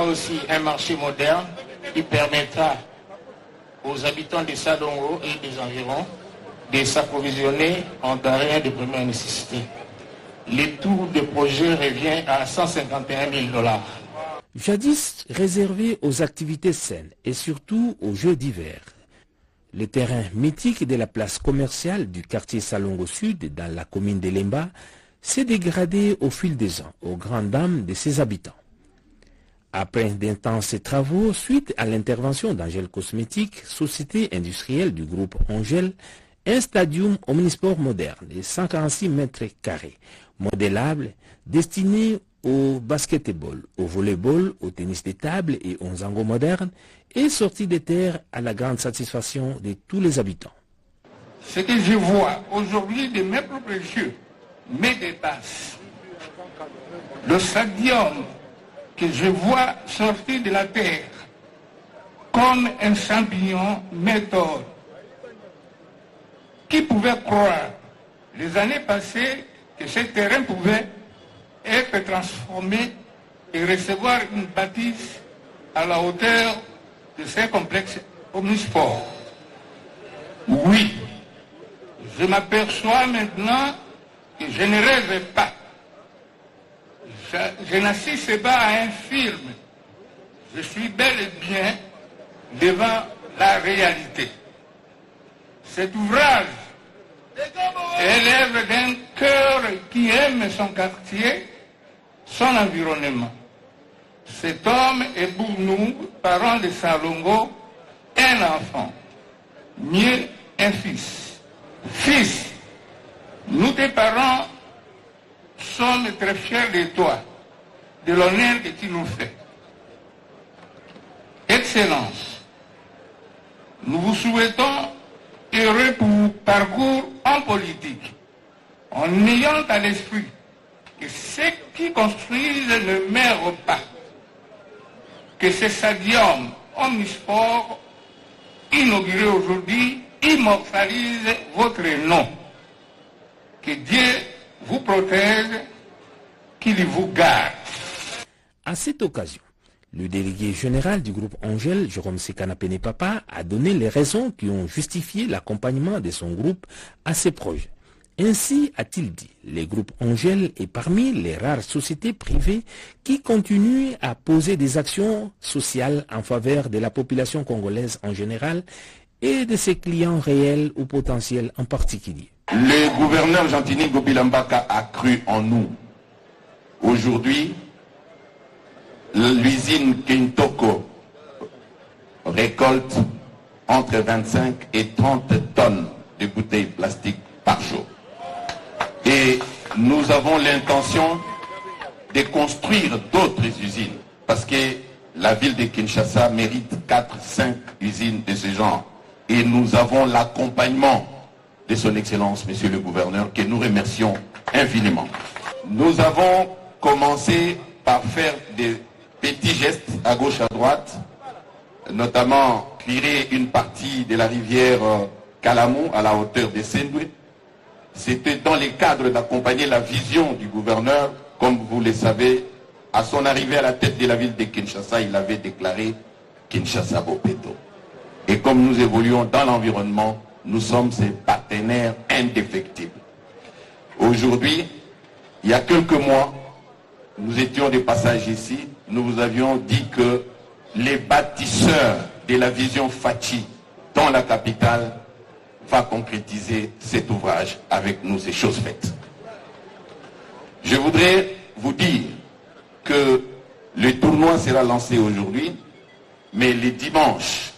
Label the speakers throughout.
Speaker 1: aussi un marché moderne qui permettra aux habitants de Salongo et des environs de s'approvisionner en denrées de première nécessité. Le tout de projet revient à 151 000 $.
Speaker 2: Jadis réservé aux activités saines et surtout aux jeux d'hiver, le terrain mythique de la place commerciale du quartier Salongo Sud dans la commune de Lemba s'est dégradé au fil des ans aux grandes dames de ses habitants. Après d'intenses travaux, suite à l'intervention d'Angel Cosmétique, société industrielle du groupe Angel, un stadium omnisport moderne de 146 mètres carrés, modélable, destiné au basketball, au volleyball, au tennis de table et aux nzango modernes, est sorti de terre à la grande satisfaction de tous les habitants.
Speaker 1: Ce que je vois aujourd'hui de mes propres yeux me dépasse. Le stadium que je vois sortir de la terre comme un champignon méthode. Qui pouvait croire les années passées que ce terrain pouvait être transformé et recevoir une bâtisse à la hauteur de ces complexes omnisports? Oui, je m'aperçois maintenant que je ne rêve pas. Je n'assiste pas à un film. Je suis bel et bien devant la réalité. Cet ouvrage est l'œuvre d'un cœur qui aime son quartier, son environnement. Cet homme est pour nous, parents de Salongo, un enfant, mieux un fils. Fils, nous tes parents sommes très fiers de toi, de l'honneur que tu nous fais. Excellence, nous vous souhaitons heureux pour parcours en politique, en ayant à l'esprit que ceux qui construisent ne meurent pas, que ce stadium omnisport inauguré aujourd'hui immortalise votre nom. Que Dieu vous protège, qu'il vous garde.
Speaker 2: À cette occasion, le délégué général du groupe Angel, Jérôme Sekana Papa, a donné les raisons qui ont justifié l'accompagnement de son groupe à ces projets. Ainsi a-t-il dit, le groupe Angel est parmi les rares sociétés privées qui continuent à poser des actions sociales en faveur de la population congolaise en général et de ses clients réels ou potentiels en particulier.
Speaker 3: Le gouverneur Gentini Gobilambaka a cru en nous. Aujourd'hui, l'usine Kintoko récolte entre 25 et 30 tonnes de bouteilles plastiques par jour. Et nous avons l'intention de construire d'autres usines parce que la ville de Kinshasa mérite 4-5 usines de ce genre. Et nous avons l'accompagnement de son Excellence, Monsieur le Gouverneur, que nous remercions infiniment. Nous avons commencé par faire des petits gestes à gauche à droite, notamment clearer une partie de la rivière Kalamou à la hauteur de Sendoué. C'était dans le cadre d'accompagner la vision du gouverneur. Comme vous le savez, à son arrivée à la tête de la ville de Kinshasa, il avait déclaré Kinshasa Bopeto. Et comme nous évoluons dans l'environnement, nous sommes ses partenaires indéfectibles. Aujourd'hui, il y a quelques mois, nous étions de passage ici, nous vous avions dit que les bâtisseurs de la vision Fachi dans la capitale va concrétiser cet ouvrage avec nous, ces choses faites. Je voudrais vous dire que le tournoi sera lancé aujourd'hui, mais les dimanches,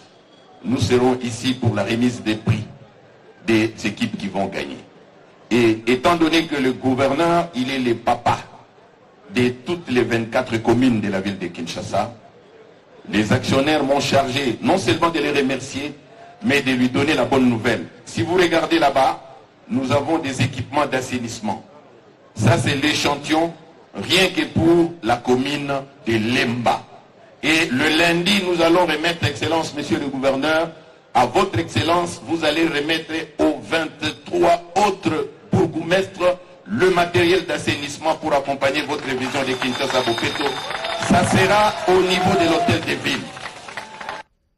Speaker 3: nous serons ici pour la remise des prix des équipes qui vont gagner. Et étant donné que le gouverneur, il est le papa de toutes les 24 communes de la ville de Kinshasa, les actionnaires m'ont chargé non seulement de les remercier, mais de lui donner la bonne nouvelle. Si vous regardez là-bas, nous avons des équipements d'assainissement. Ça, c'est l'échantillon, rien que pour la commune de Lemba. Et le lundi, nous allons remettre, Excellence, Monsieur le Gouverneur, à votre Excellence, vous allez remettre aux 23 autres bourgmestres le matériel d'assainissement pour accompagner votre révision de Kinshasa-Bopeto, ça sera au niveau de l'hôtel de ville.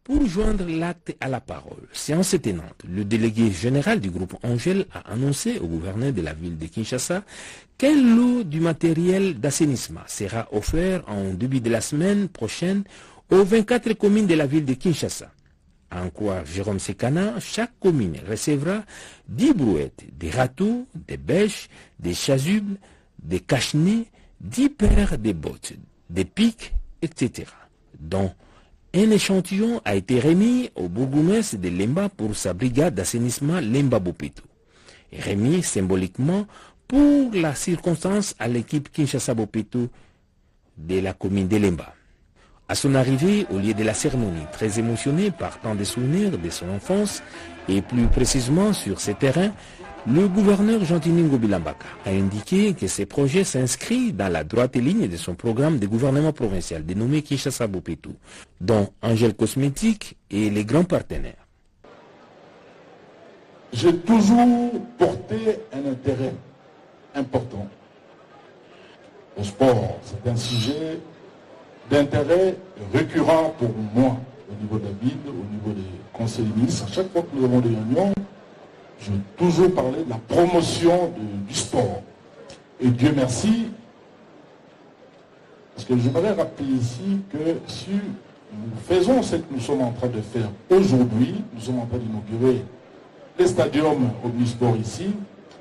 Speaker 2: Pour joindre l'acte à la parole, séance tenante, le délégué général du groupe Angèle a annoncé au gouverneur de la ville de Kinshasa qu'un lot du matériel d'assainissement sera offert en début de la semaine prochaine aux 24 communes de la ville de Kinshasa. En quoi Jérôme Sekana, chaque commune recevra 10 brouettes, des râteaux, des bêches, des chasubles, des cache-nez, 10 paires de bottes, des pics, etc. dont un échantillon a été remis au bourgmestre de Lemba pour sa brigade d'assainissement Lemba-Bopeto, et remis symboliquement pour la circonstance à l'équipe Kinshasa-Bopeto de la commune de Lemba. À son arrivée au lieu de la cérémonie, très émotionné par tant de souvenirs de son enfance et plus précisément sur ces terrains, le gouverneur Jean-Tini Ngobila Mbaka a indiqué que ces projets s'inscrivent dans la droite ligne de son programme de gouvernement provincial dénommé Kinshasa-Bopeto, dont Angèle Cosmétique est les grands partenaires.
Speaker 4: J'ai toujours porté un intérêt important au sport. C'est un sujet d'intérêt récurrent pour moi au niveau de la ville, au niveau des conseils ministres. À chaque fois que nous avons des réunions, je vais toujours parler de la promotion du sport. Et Dieu merci, parce que je voudrais rappeler ici que si nous faisons ce que nous sommes en train de faire aujourd'hui, nous sommes en train d'inaugurer les stadiums omnisport ici,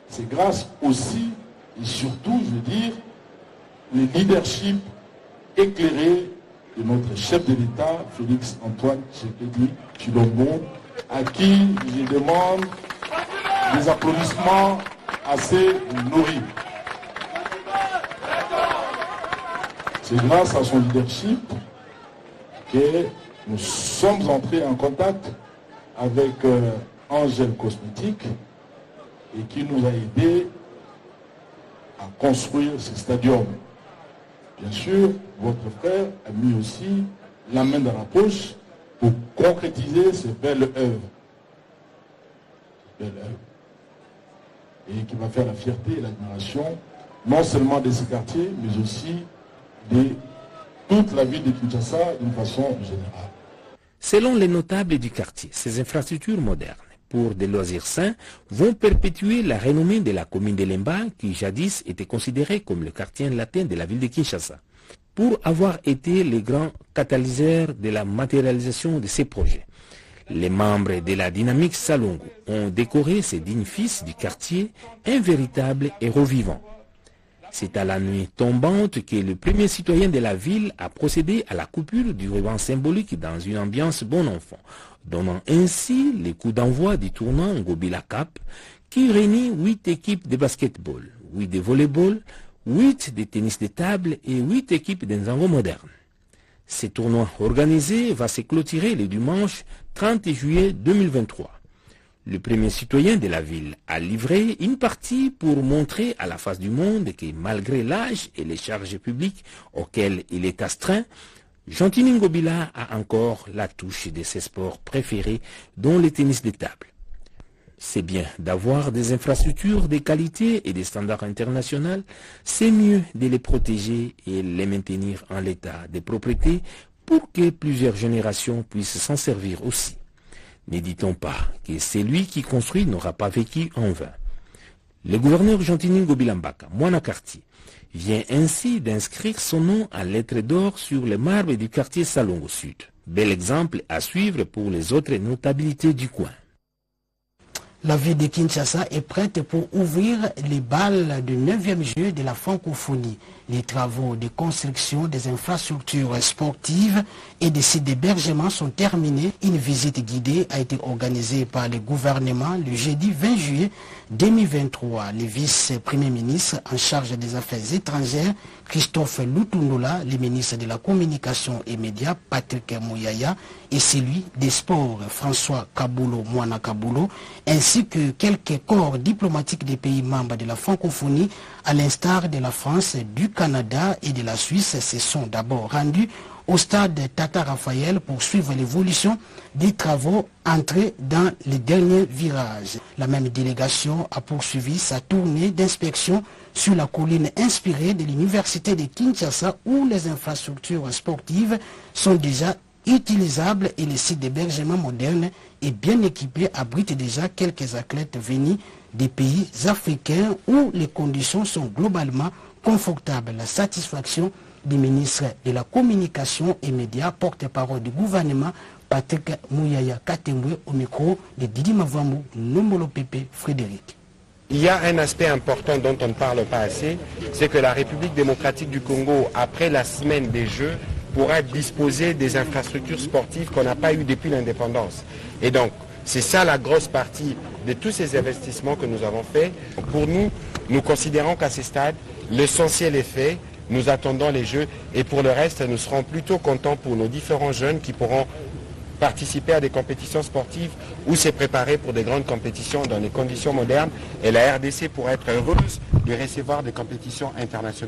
Speaker 4: c'est grâce aussi et surtout, je veux dire, le leadership éclairé de notre chef de l'État, Félix Antoine Tshisekedi Tshilombo, à qui je demande des applaudissements assez nourris. C'est grâce à son leadership que nous sommes entrés en contact avec Angèle Cosmétique et qui nous a aidés à construire ce stadium. Bien sûr, votre frère a mis aussi la main dans la poche pour concrétiser ces belles œuvres. Et qui va faire la fierté et l'admiration, non seulement de ces quartiers, mais aussi de toute la ville de Kinshasa d'une façon générale.
Speaker 2: Selon les notables du quartier, ces infrastructures modernes pour des loisirs sains vont perpétuer la renommée de la commune de Lemba, qui jadis était considérée comme le quartier latin de la ville de Kinshasa, pour avoir été les grands catalyseurs de la matérialisation de ces projets. Les membres de la dynamique Salongo ont décoré ces dignes fils du quartier, un véritable héros vivant. C'est à la nuit tombante que le premier citoyen de la ville a procédé à la coupure du ruban symbolique dans une ambiance bon enfant, donnant ainsi les coups d'envoi du tournoi Ngobila Cup qui réunit 8 équipes de basketball, 8 de volleyball, 8 de tennis de table et 8 équipes d'Nzango moderne. Ce tournoi organisé va se clôturer le dimanche 30 juillet 2023. Le premier citoyen de la ville a livré une partie pour montrer à la face du monde que malgré l'âge et les charges publiques auxquelles il est astreint, Jean-Tini Ngobila a encore la touche de ses sports préférés, dont le tennis de table. C'est bien d'avoir des infrastructures de qualité et des standards internationaux, c'est mieux de les protéger et les maintenir en l'état de propriété pour que plusieurs générations puissent s'en servir aussi. Ne dit-on pas que celui qui construit n'aura pas vécu en vain. Le gouverneur Jean-Tini Ngobila Mbaka, Mwana Kartier, vient ainsi d'inscrire son nom en lettres d'or sur le marbre du quartier Salongo Sud. Bel exemple à suivre pour les autres notabilités du coin.
Speaker 5: La ville de Kinshasa est prête pour ouvrir les bals du 9e jeu de la francophonie. Les travaux de construction des infrastructures sportives et des sites d'hébergement sont terminés. Une visite guidée a été organisée par le gouvernement le jeudi 20 juillet 2023. Le vice-premier ministre en charge des affaires étrangères, Christophe Lutunula, le ministre de la Communication et Médias, Patrick Mouyaya, et celui des Sports, François Kabulo Mwana Kabulo, ainsi que quelques corps diplomatiques des pays membres de la francophonie, à l'instar de la France, du Canada et de la Suisse, se sont d'abord rendus au stade Tata Raphaël pour suivre l'évolution des travaux entrés dans les derniers virages. La même délégation a poursuivi sa tournée d'inspection sur la colline inspirée de l'université de Kinshasa où les infrastructures sportives sont déjà utilisables et le site d'hébergement moderne et bien équipé abrite déjà quelques athlètes venus des pays africains où les conditions sont globalement confortables. La satisfaction du ministre de la Communication et Médias, porte-parole du gouvernement, Patrick Mouyaya Katembwe, au micro de Didi Mavamou, Nombolo Pépé, Frédéric.
Speaker 6: Il y a un aspect important dont on ne parle pas assez, c'est que la République démocratique du Congo, après la semaine des Jeux, pourra disposer des infrastructures sportives qu'on n'a pas eues depuis l'indépendance. Et donc, c'est ça la grosse partie de tous ces investissements que nous avons faits. Pour nous, nous considérons qu'à ce stade, l'essentiel est fait. Nous attendons les Jeux et pour le reste, nous serons plutôt contents pour nos différents jeunes qui pourront participer à des compétitions sportives ou se préparer pour des grandes compétitions dans les conditions modernes. Et la RDC pourra être heureuse de recevoir des compétitions internationales.